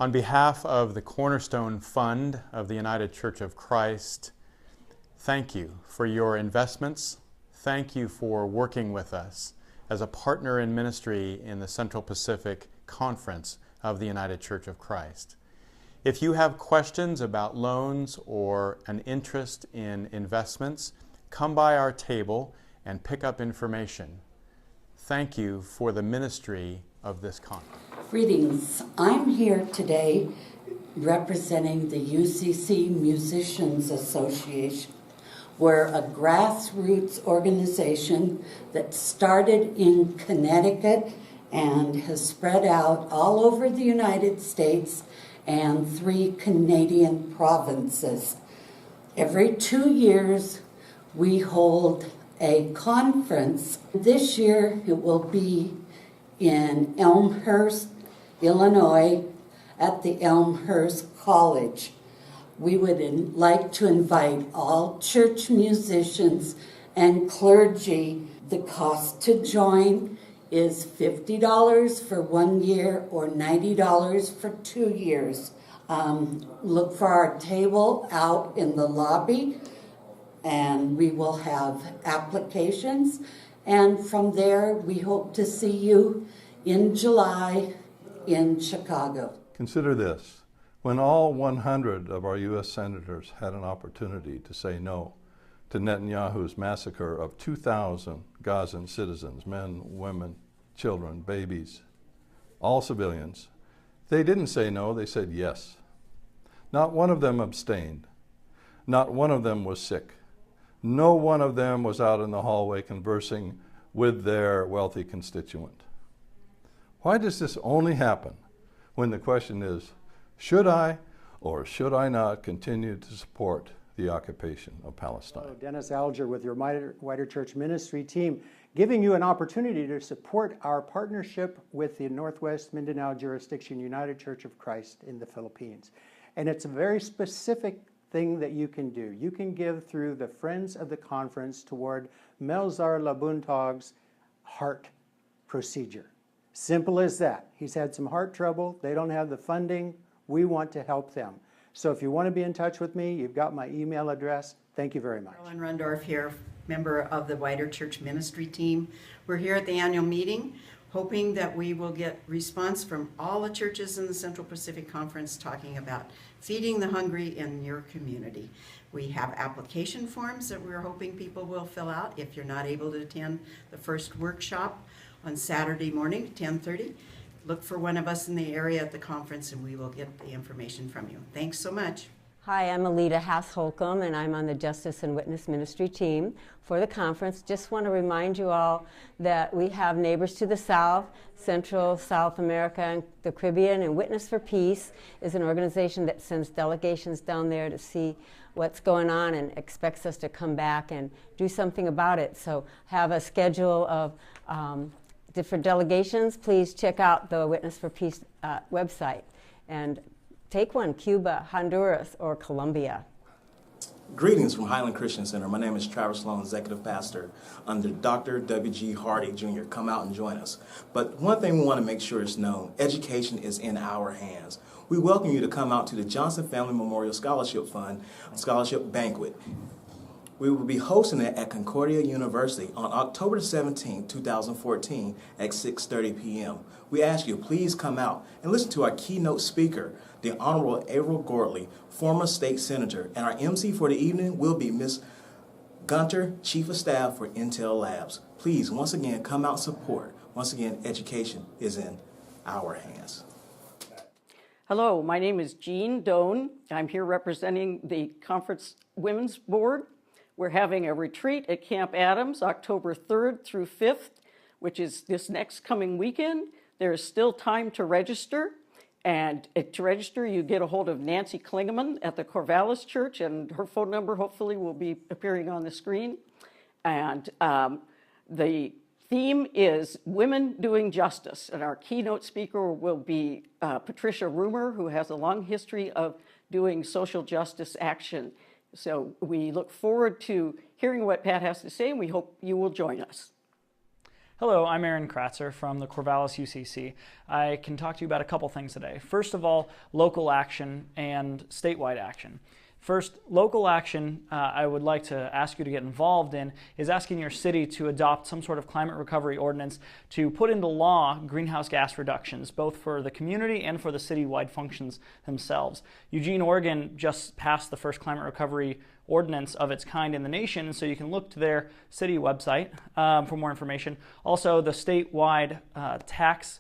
On behalf of the Cornerstone Fund of the United Church of Christ, thank you for your investments. Thank you for working with us as a partner in ministry in the Central Pacific Conference of the United Church of Christ. If you have questions about loans or an interest in investments, come by our table and pick up information. Thank you for the ministry of this conference. Greetings. I'm here today representing the UCC Musicians Association. We're a grassroots organization that started in Connecticut and has spread out all over the United States and 3 Canadian provinces. Every 2 years, we hold a conference. This year, it will be in Elmhurst, Illinois, at the Elmhurst College. We would like to invite all church musicians and clergy. The cost to join is $50 for 1 year or $90 for 2 years. Look for our table out in the lobby, and we will have applications. And from there, we hope to see you in July in Chicago. Consider this. When all 100 of our U.S. senators had an opportunity to say no to Netanyahu's massacre of 2,000 Gazan citizens, men, women, children, babies, all civilians, they didn't say no, they said yes. Not one of them abstained. Not one of them was sick. No one of them was out in the hallway conversing with their wealthy constituent. Why does this only happen when the question is, should I or should I not continue to support the occupation of Palestine? Hello, Dennis Alger with your Wider Church Ministry team, giving you an opportunity to support our partnership with the Northwest Mindanao Jurisdiction United Church of Christ in the Philippines. And it's a very specific thing that you can do. You can give through the Friends of the Conference toward Melzar Labuntog's heart procedure. Simple as that. He's had some heart trouble. They don't have the funding. We want to help them. So if you want to be in touch with me, you've got my email address. Thank you very much. Carolyn Rundorff here, member of the Wider Church Ministry team. We're here at the annual meeting, hoping that we will get response from all the churches in the Central Pacific Conference talking about feeding the hungry in your community. We have application forms that we're hoping people will fill out if you're not able to attend the first workshop on Saturday morning at 10:30. Look for one of us in the area at the conference and we will get the information from you. Thanks so much. Hi, I'm Aleita Hass-Holcombe, and I'm on the Justice and Witness Ministry team for the conference. Just want to remind you all that we have neighbors to the south, Central, South America, and the Caribbean, and Witness for Peace is an organization that sends delegations down there to see what's going on and expects us to come back and do something about it. So have a schedule of different delegations. Please check out the Witness for Peace website and take one, Cuba, Honduras, or Colombia. Greetings from Highland Christian Center. My name is Travers, Sloan, Executive Pastor under Dr. W.G. Hardy, Jr. Come out and join us. But one thing we want to make sure is known, education is in our hands. We welcome you to come out to the Johnson Family Memorial Scholarship Fund Scholarship Banquet. We will be hosting it at Concordia University on October 17, 2014 at 6:30 p.m. We ask you, please come out and listen to our keynote speaker, the Honorable Averill Gordley, former state senator, and our MC for the evening will be Ms. Gunter, Chief of Staff for Intel Labs. Please, once again, come out and support. Once again, education is in our hands. Hello, my name is Jean Doane. I'm here representing the Conference Women's Board. We're having a retreat at Camp Adams, October 3rd through 5th, which is this next coming weekend. There is still time to register. And to register, you get a hold of Nancy Klingeman at the Corvallis Church, and her phone number hopefully will be appearing on the screen. And the theme is Women Doing Justice, and our keynote speaker will be Patricia Roomer, who has a long history of doing social justice action. So we look forward to hearing what Pat has to say, and we hope you will join us. Hello, I'm Aaron Kratzer from the Corvallis UCC. I can talk to you about a couple things today. First of all, local action and statewide action. First, local action I would like to ask you to get involved in is asking your city to adopt some sort of climate recovery ordinance to put into law greenhouse gas reductions, both for the community and for the citywide functions themselves. Eugene, Oregon just passed the first climate recovery ordinance of its kind in the nation, so you can look to their city website for more information. Also, the statewide tax,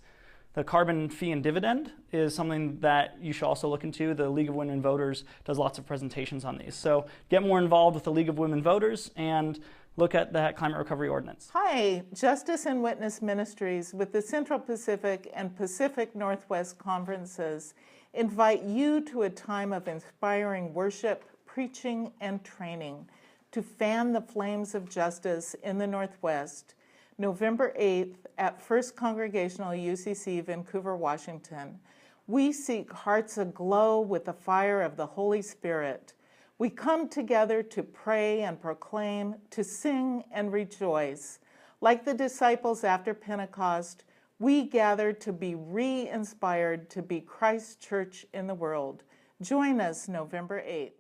the carbon fee and dividend is something that you should also look into. The League of Women Voters does lots of presentations on these. So get more involved with the League of Women Voters and look at that climate recovery ordinance. Hi, Justice and Witness Ministries with the Central Pacific and Pacific Northwest Conferences invite you to a time of inspiring worship, preaching, and training to fan the flames of justice in the Northwest, November 8th at First Congregational UCC, Vancouver, Washington. We seek hearts aglow with the fire of the Holy Spirit. We come together to pray and proclaim, to sing and rejoice. Like the disciples after Pentecost, we gather to be re-inspired to be Christ's church in the world. Join us November 8th.